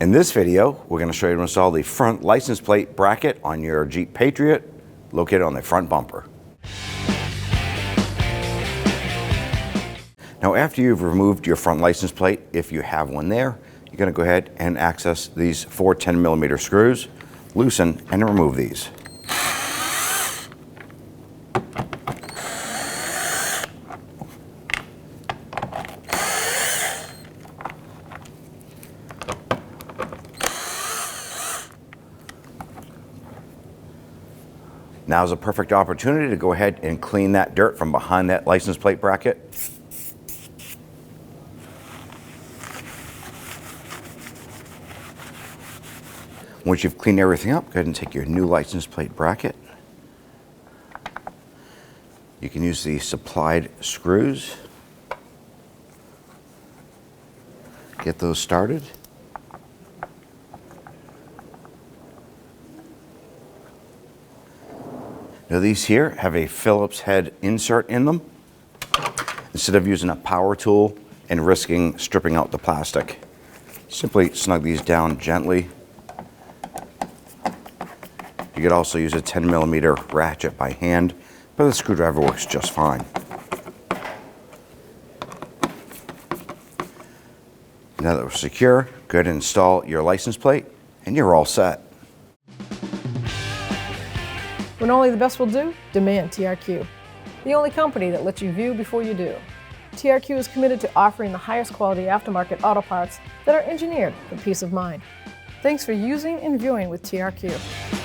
In this video, we're going to show you how to install the front license plate bracket on your Jeep Patriot located on the front bumper. Now, after you've removed your front license plate, if you have one there, you're going to go ahead and access these 4 10mm screws, loosen and remove these. Now's a perfect opportunity to go ahead and clean that dirt from behind that license plate bracket. Once you've cleaned everything up, go ahead and take your new license plate bracket. You can use the supplied screws. Get those started. Now these here have a Phillips head insert in them. Instead of using a power tool and risking stripping out the plastic, simply snug these down gently. You could also use a 10mm ratchet by hand, but the screwdriver works just fine. Now that we're secure, go ahead and install your license plate and you're all set. When only the best will do, demand TRQ. The only company that lets you view before you do. TRQ is committed to offering the highest quality aftermarket auto parts that are engineered for peace of mind. Thanks for using and viewing with TRQ.